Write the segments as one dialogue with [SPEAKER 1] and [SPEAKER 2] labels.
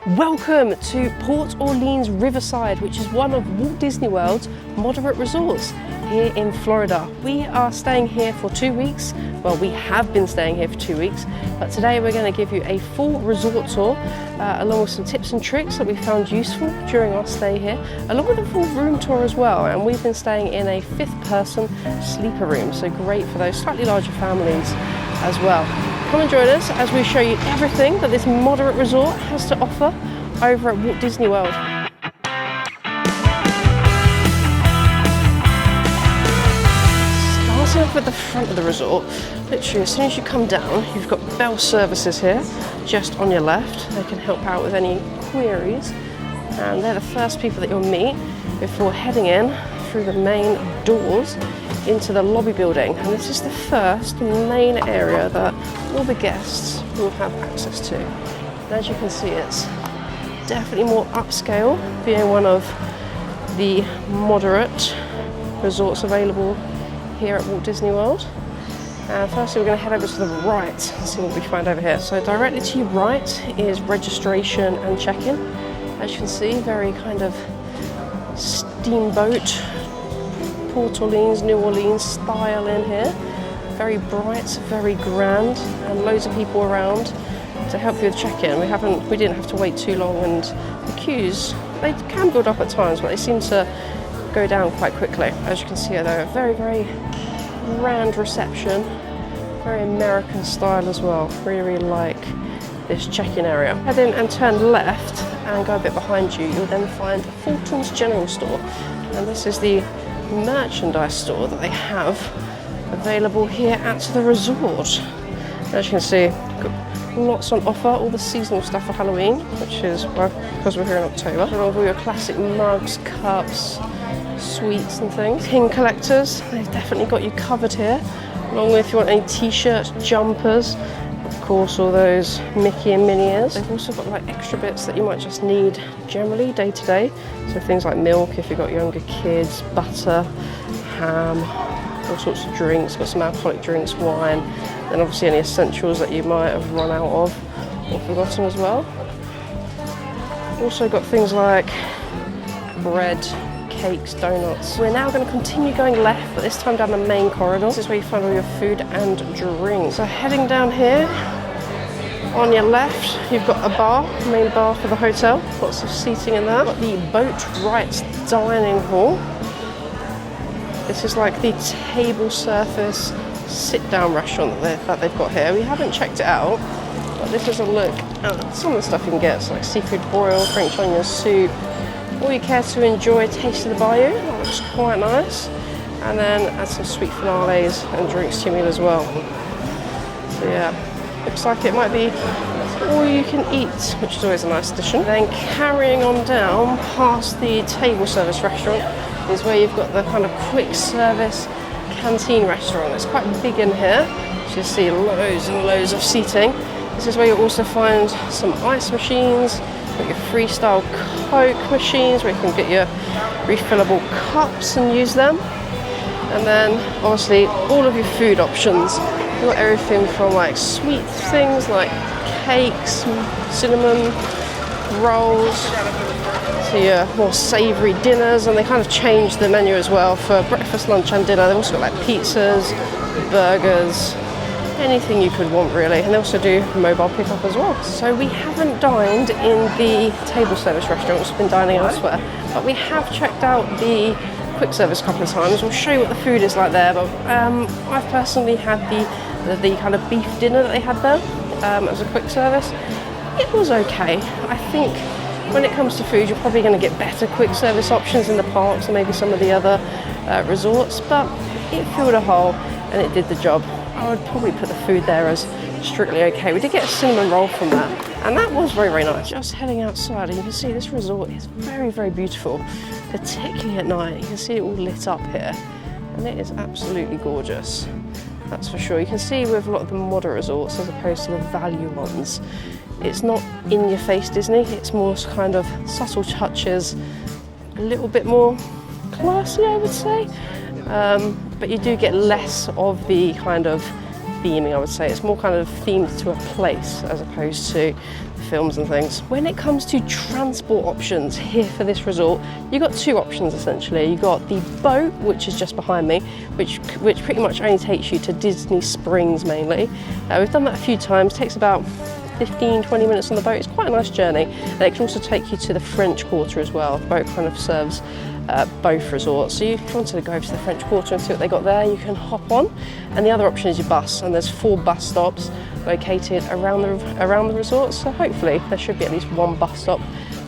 [SPEAKER 1] Welcome to Port Orleans Riverside, which is one of Walt Disney World's moderate resorts here in Florida. We are staying here for 2 weeks. Well, we have been staying here for 2 weeks, but today we're going to give you a full resort tour along with some tips and tricks that we found useful during our stay here, along with a full room tour as well. And we've been staying in a 5th person sleeper room, so great for those slightly larger families as well. Come and join us as we show you everything that this moderate resort has to offer over at Walt Disney World. Starting off with the front of the resort, literally as soon as you come down, you've got bell services here just on your left. They can help out with any queries, and they're the first people that you'll meet before heading in through the main doors into the lobby building. And this is the first main area that all the guests will have access to. And as you can see, it's definitely more upscale, being one of the moderate resorts available here at Walt Disney World. And firstly, we're going to head over to the right and see what we find over here. So directly to your right is registration and check-in. As you can see, very kind of steamboat, Port Orleans, New Orleans style in here. Very bright, very grand, and loads of people around to help you with check-in. We didn't have to wait too long, and the queues, they can build up at times, but they seem to go down quite quickly. As you can see, though, a very, very grand reception, very American style as well. Really like this check-in area. Head in and turn left and go a bit behind you. You'll then find Fultons General Store, and this is the merchandise store that they have available here at the resort. As you can see, got lots on offer, all the seasonal stuff for Halloween, which is, well, because we're here in October. And all your classic mugs, cups, sweets and things. King collectors, they've definitely got you covered here, along with if you want any t-shirts, jumpers, of course all those Mickey and Minnie ears. They've also got like extra bits that you might just need generally day to day, so things like milk if you've got younger kids, butter, ham, all sorts of drinks, got some alcoholic drinks, wine, and obviously any essentials that you might have run out of or forgotten as well. Also got things like bread, cakes, donuts. We're now going to continue going left, but this time down the main corridor. This is where you find all your food and drinks. So heading down here, on your left, you've got a bar, main bar for the hotel. Lots of seating in there. Got the Boat Rights Dining Hall. This is like the table service sit-down restaurant that they've got here. We haven't checked it out, but this is a look at some of the stuff you can get. So like seafood broil, French onion soup. Or you care to enjoy a taste of the bayou, that looks quite nice. And then add some sweet finales and drinks to your meal as well. So yeah. Looks like it might be all you can eat, which is always a nice addition. Then carrying on down past the table service restaurant is where you've got the kind of quick service canteen restaurant. It's quite big in here. You see loads and loads of seating. This is where you'll also find some ice machines, got your freestyle Coke machines where you can get your refillable cups and use them. And then obviously all of your food options. You've got everything from like sweet things like cakes, cinnamon rolls, to your more savoury dinners, and they kind of changed the menu as well for breakfast, lunch and dinner. They've also got like pizzas, burgers, anything you could want really, and they also do mobile pickup as well. So we haven't dined in the table service restaurant, we've been dining elsewhere, but we have checked out the quick service a couple of times. We'll show you what the food is like there, but I've personally had the kind of beef dinner that they had there as a quick service. It was okay. I think when it comes to food, you're probably going to get better quick service options in the parks and maybe some of the other resorts, but it filled a hole and it did the job. I would probably put the food there as strictly okay. We did get a cinnamon roll from that, and that was very, very nice. Just heading outside, and you can see this resort is very, very beautiful, particularly at night. You can see it all lit up here, and it is absolutely gorgeous. That's for sure. You can see with a lot of the moderate resorts, as opposed to the value ones, it's not in-your-face Disney. It's more kind of subtle touches, a little bit more classy, I would say. But you do get less of the kind of theming, I would say. It's more kind of themed to a place as opposed to films and things. When it comes to transport options here for this resort, you've got two options essentially. You've got the boat, which is just behind me, which pretty much only takes you to Disney Springs mainly. We've done that a few times. It takes about 15-20 minutes on the boat. It's quite a nice journey, and it can also take you to the French Quarter as well. The boat kind of serves both resorts, so if you wanted to go over to the French Quarter and see what they got there, you can hop on. And the other option is your bus, and there's 4 bus stops located around the resort, so hopefully there should be at least one bus stop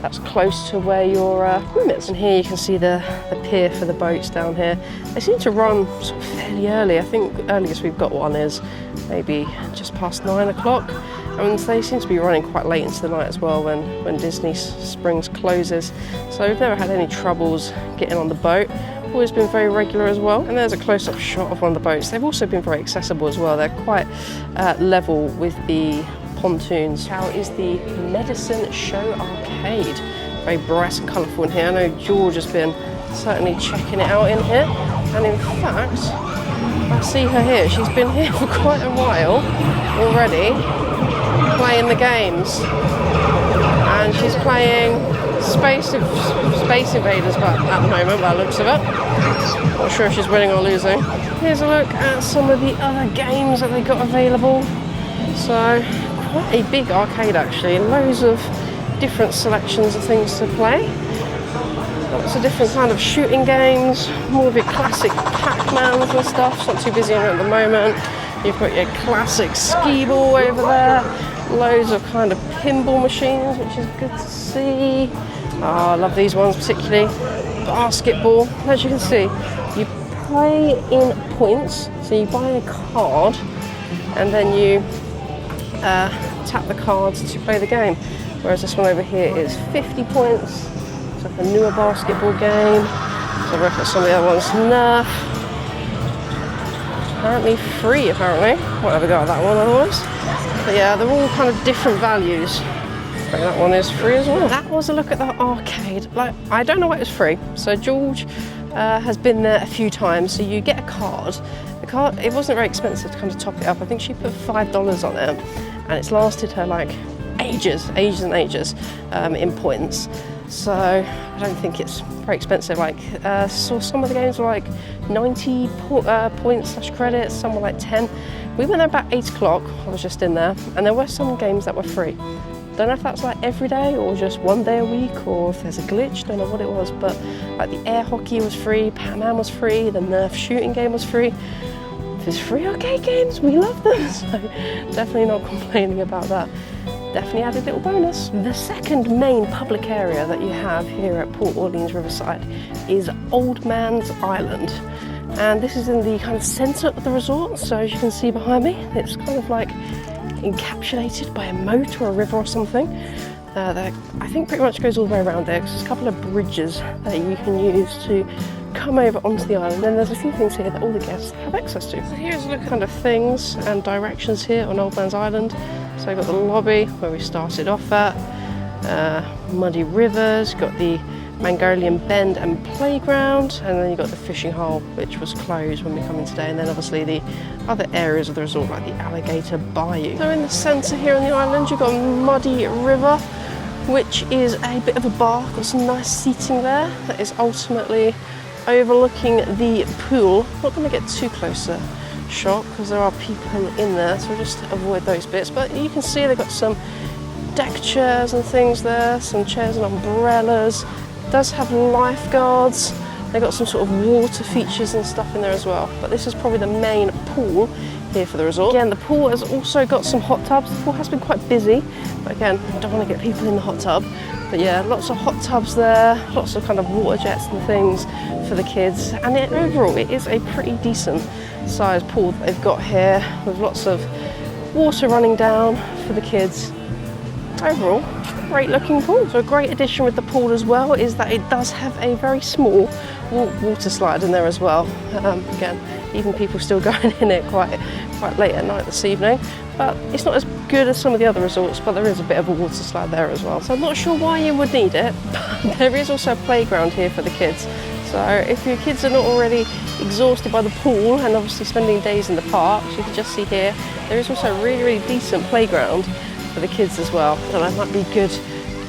[SPEAKER 1] that's close to where your room is. And here you can see the pier for the boats down here. They seem to run sort of fairly early. I think the earliest we've got one is maybe just past 9 o'clock. And they seem to be running quite late into the night as well when Disney Springs closes. So we've never had any troubles getting on the boat. Always been very regular as well. And there's a close-up shot of one of the boats. They've also been very accessible as well. They're quite level with the pontoons. How is the Medicine Show Arcade? Very bright and colourful in here. I know George has been certainly checking it out in here. And in fact, I see her here. She's been here for quite a while already, playing the games. And she's playing Space Invaders at the moment, by the looks of it. Not sure if she's winning or losing. Here's a look at some of the other games that they got available. So, quite a big arcade actually. Loads of different selections of things to play. Lots of different kind of shooting games, more of your classic Pac-Mans and stuff. It's not too busy at the moment. You've got your classic skee ball over there. Loads of kind of pinball machines, which is good to see. Oh, I love these ones particularly. Basketball. As you can see, you play in points. So you buy a card and then you tap the cards to play the game. Whereas this one over here is 50 points. It's like a newer basketball game. So look at some of the other ones. Nerf. Apparently free, apparently. Won't have a go at that one otherwise. But yeah, they're all kind of different values. But that one is free as well. That was a look at the arcade. Like, I don't know why it was free. So George has been there a few times. So you get a card. The card, it wasn't very expensive to kind of top it up. I think she put $5 on it, and it's lasted her like ages and ages in points. So I don't think it's very expensive. Like, so some of the games were like 90 points / credits, some were like 10. We went there about 8 o'clock, I was just in there, and there were some games that were free. Don't know if that's like every day or just one day a week, or if there's a glitch, don't know what it was, but like the air hockey was free, Pac-Man was free, the Nerf shooting game was free. If there's free arcade games, we love them, so definitely not complaining about that. Definitely added a little bonus. The second main public area that you have here at Port Orleans Riverside is Old Man's Island. And this is in the kind of centre of the resort, so as you can see behind me, it's kind of like encapsulated by a moat or a river or something. That I think pretty much goes all the way around there, because there's a couple of bridges that you can use to come over onto the island, and there's a few things here that all the guests have access to. So here's a look at kind of things and directions here on Old Man's Island. So you've got the lobby where we started off at, muddy rivers, you've got the Magnolia Bend and playground, and then you've got the fishing hole, which was closed when we come in today, and then obviously the other areas of the resort like the Alligator Bayou. So in the centre here on the island you've got Muddy River, which is a bit of a bar, got some nice seating there that is ultimately overlooking the pool. Not going to get too close to shot because there are people in there, so we'll just avoid those bits, but you can see they've got some deck chairs and things there, some chairs and umbrellas. It does have lifeguards. They've got some sort of water features and stuff in there as well, but this is probably the main pool here for the resort. Again, the pool has also got some hot tubs. The pool has been quite busy, but again, I don't want to get people in the hot tub. But yeah, lots of hot tubs there, lots of kind of water jets and things for the kids. And overall, it is a pretty decent sized pool that they've got here, with lots of water running down for the kids. Overall, great looking pool. So a great addition with the pool as well is that it does have a very small water slide in there as well. Again, even people still going in it quite late at night this evening. But it's not as good as some of the other resorts, but there is a bit of a water slide there as well. So I'm not sure why you would need it, but there is also a playground here for the kids. So if your kids are not already exhausted by the pool and obviously spending days in the park, as you can just see here, there is also a really, really decent playground for the kids as well. So that might be good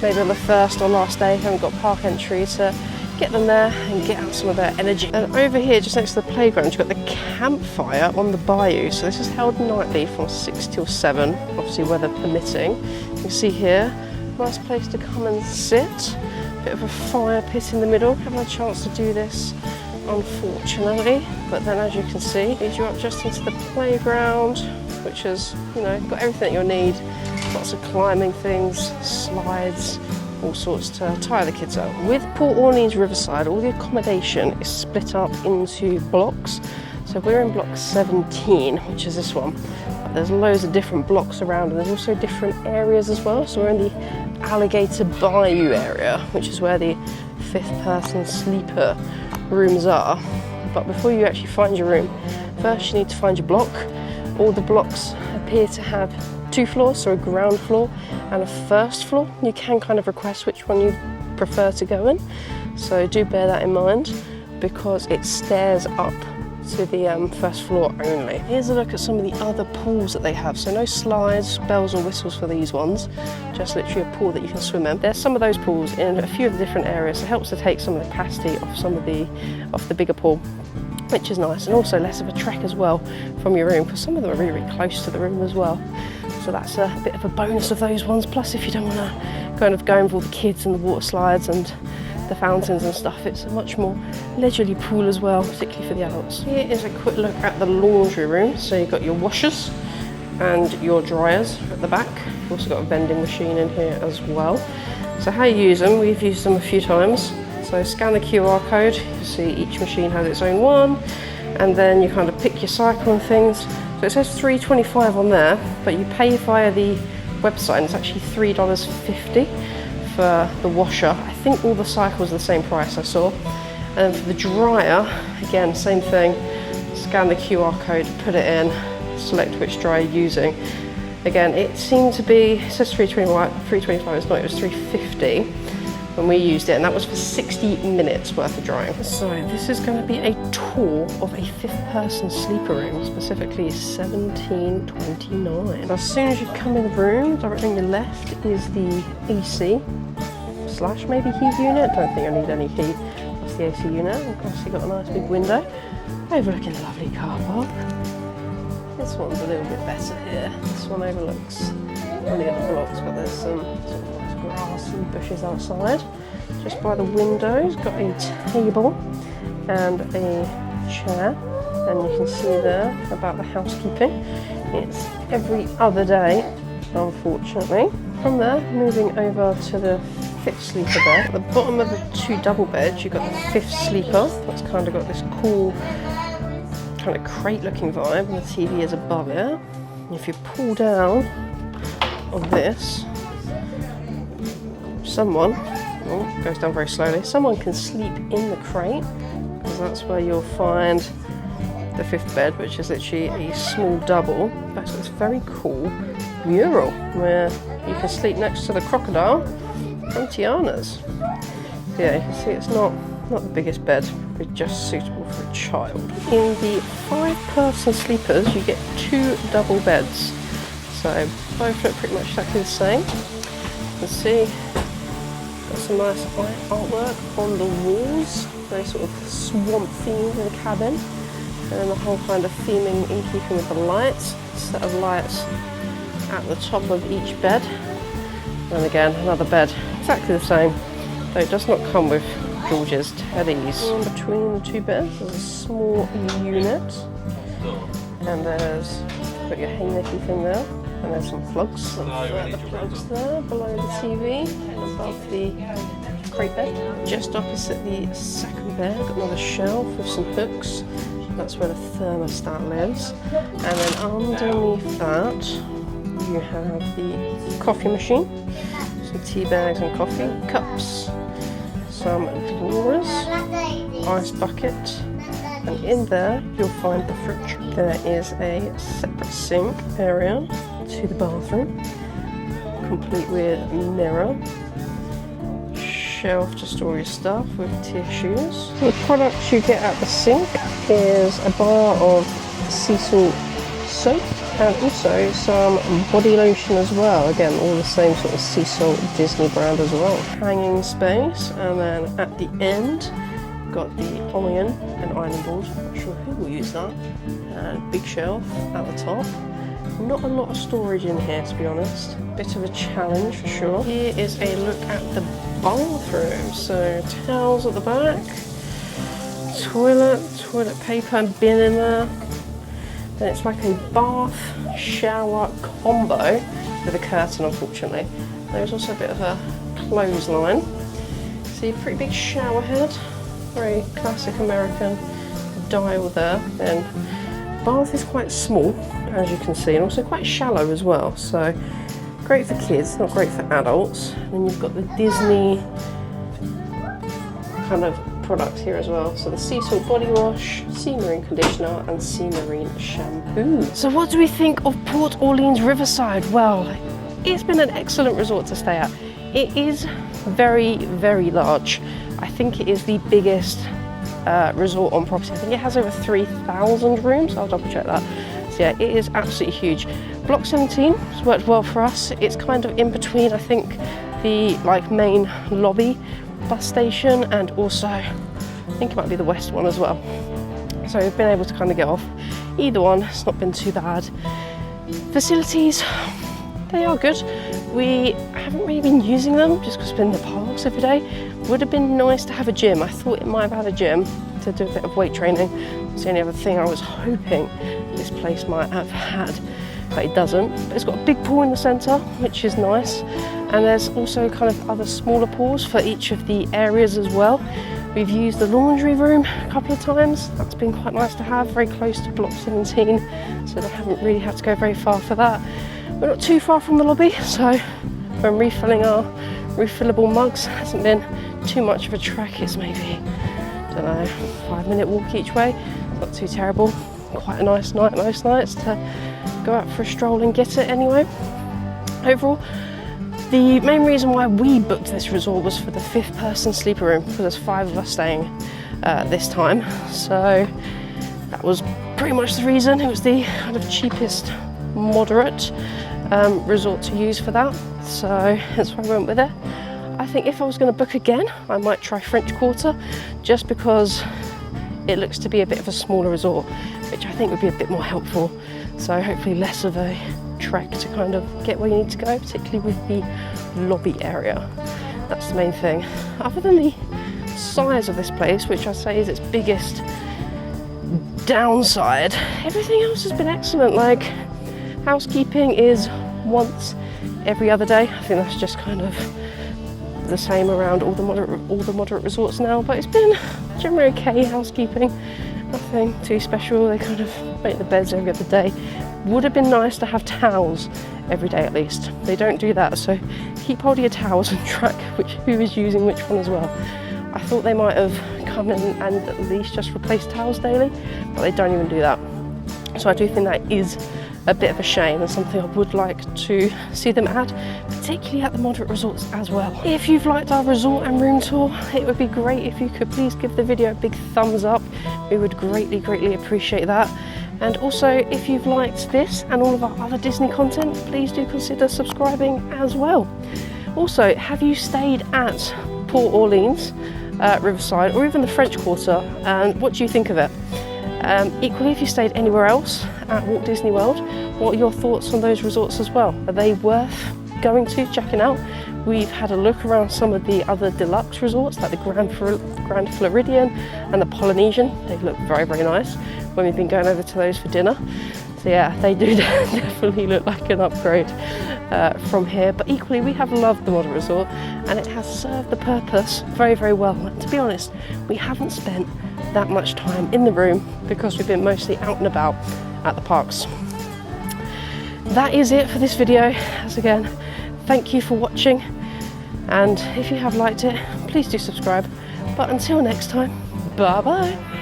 [SPEAKER 1] maybe on the first or last day if you haven't got park entry to get them there and get out some of their energy. And over here, just next to the playground, you've got the campfire on the bayou. So this is held nightly from 6 till 7, obviously weather permitting. You can see here, nice place to come and sit. Bit of a fire pit in the middle. Haven't had a chance to do this, unfortunately. But then, as you can see, leads you up just into the playground, which has, you know, got everything you'll need. Lots of climbing things, slides, all sorts to tire the kids out. With Port Orleans Riverside, all the accommodation is split up into blocks. So we're in block 17, which is this one. But there's loads of different blocks around, and there's also different areas as well. So we're in the Alligator Bayou area, which is where the 5th person sleeper rooms are. But before you actually find your room, first you need to find your block. All the blocks appear to have 2 floors, so a ground floor and a first floor. You can kind of request which one you prefer to go in, so do bear that in mind because it stairs up to the first floor only. Here's a look at some of the other pools that they have. So no slides, bells or whistles for these ones, just literally a pool that you can swim in. There's some of those pools in a few of the different areas. It helps to take some of the capacity off the bigger pool, which is nice, and also less of a trek as well from your room, because some of them are really, really close to the room as well. So that's a bit of a bonus of those ones. Plus, if you don't want to kind of go in with all the kids and the water slides and the fountains and stuff, it's a much more leisurely pool as well, particularly for the adults. Here is a quick look at the laundry room. So you've got your washers and your dryers at the back. You've also got a vending machine in here as well. So how you use them, we've used them a few times. So scan the QR code, you see each machine has its own one, and then you kind of pick your cycle and things. So it says $3.25 on there, but you pay via the website and it's actually $3.50 for the washer. I think all the cycles are the same price I saw. And for the dryer, again, same thing. Scan the QR code, put it in, select which dryer you're using. Again, it seemed to be, it says $3.25, it's not, it was $3.50 when we used it, and that was for 60 minutes worth of drying. So this is going to be a tour of a 5th person sleeper room, specifically 1729. As soon as you come in the room, directly on your left is the AC / maybe heat unit. Don't think you'll need any heat. That's the AC unit. Of course, you've got a nice big window overlooking the lovely car park. This one's a little bit better here. This one overlooks only at the blocks, but there's some sort of grass and bushes outside. Just by the windows, got a table and a chair, and you can see there about the housekeeping. It's every other day, unfortunately. From there, moving over to the 5th sleeper bed. At the bottom of the 2 double beds, you've got the 5th sleeper. That's kind of got this cool kind of crate looking vibe, and the TV is above it. And if you pull down on this, someone, goes down very slowly, someone can sleep in the crate, because that's where you'll find the 5th bed, which is literally a small double. But it's got this very cool mural where you can sleep next to the crocodile from Tiana's. Yeah, you can see it's not the biggest bed, but just suitable for a child. In the 5-person sleepers, you get 2 double beds. So both look pretty much exactly the same. You can see got some nice artwork on the walls, very sort of swamp themed in the cabin, and then the whole kind of theming in keeping with the lights. A set of lights at the top of each bed, and again another bed exactly the same, though it does not come with George's teddies. In between the 2 beds there's a small unit, and there's got your haymaking thing there. And there's some plugs, some further plugs there below the TV and above the crate bed. Just opposite the 2nd bed, got another shelf with some hooks. That's where the thermostat lives. And then underneath that, you have the coffee machine, some tea bags and coffee cups, some drawers, ice bucket, and in there you'll find the fridge. There is a separate sink area to the bathroom, complete with mirror, shelf to store your stuff with tissues. The products you get at the sink is a bar of sea salt soap and also some body lotion as well. Again, all the same sort of sea salt Disney brand as well. Hanging space, and then at the end, got the iron and ironing board. Not sure who will use that. And big shelf at the top. Not a lot of storage in here, to be honest. Bit of a challenge for sure. Here is a look at the bathroom. So towels at the back, toilet paper bin in there. Then it's like a bath shower combo with a curtain, unfortunately. There's also a bit of a clothesline. See, pretty big shower head. Very classic American dial there. Then bath is quite small, as you can see, and also quite shallow as well. So great for kids, not great for adults. And then you've got the Disney kind of product here as well. So the sea salt body wash, sea marine conditioner, and sea marine shampoo. So what do we think of Port Orleans Riverside? Well, it's been an excellent resort to stay at. It is very, very large. I think it is the biggest resort on property. I think it has over 3,000 rooms. I'll double check that. So yeah, it is absolutely huge. Block 17 has worked well for us. It's kind of in between, I think, the main lobby bus station and also I think it might be the west one as well. So we've been able to kind of get off either one. It's not been too bad. Facilities, they are good. We haven't really been using them just because we've been in the parks every day. Would have been nice to have a gym. I thought it might have had a gym to do a bit of weight training. It's the only other thing I was hoping this place might have had, but it doesn't. But it's got a big pool in the centre, which is nice. And there's also kind of other smaller pools for each of the areas as well. We've used the laundry room a couple of times. That's been quite nice to have, very close to Block 17, so they haven't really had to go very far for that. We're not too far from the lobby, so when refilling our refillable mugs, hasn't been too much of a trek. It's maybe, I don't know, 5-minute walk each way. Not too terrible. Quite a nice night most nights to go out for a stroll and get it anyway. Overall, the main reason why we booked this resort was for the 5th person sleeper room, because there's 5 of us staying this time. So that was pretty much the reason. It was the kind of cheapest, moderate resort to use for that. So that's why I went with it. I think if I was going to book again, I might try French Quarter, just because it looks to be a bit of a smaller resort, which I think would be a bit more helpful. So hopefully less of a trek to kind of get where you need to go, particularly with the lobby area. That's the main thing. Other than the size of this place, which I say is its biggest downside, everything else has been excellent. Like, housekeeping is once every other day. I think that's just kind of the same around all the moderate resorts now, but it's been generally okay housekeeping. Nothing too special. They kind of make the beds every other day. Would have been nice to have towels every day at least. They don't do that, so keep hold of your towels and track who is using which one as well. I thought they might have come in and at least just replace towels daily, but they don't even do that. So I do think that is a bit of a shame and something I would like to see them add, particularly at the moderate resorts as well. If you've liked our resort and room tour, it would be great if you could please give the video a big thumbs up. We would greatly appreciate that. And also, if you've liked this and all of our other Disney content, please do consider subscribing as well. Also, have you stayed at Port Orleans Riverside or even the French Quarter, and what do you think of it? Equally, if you stayed anywhere else at Walt Disney World, what are your thoughts on those resorts as well? Are they worth going to, checking out? We've had a look around some of the other deluxe resorts like the Grand Floridian and the Polynesian. They look very nice when we've been going over to those for dinner. So yeah, they do definitely look like an upgrade from here. But equally, we have loved the modern resort and it has served the purpose very well. And to be honest, we haven't spent that much time in the room because we've been mostly out and about at the parks. That is it for this video. As again, thank you for watching, and if you have liked it, please do subscribe. But until next time, bye bye.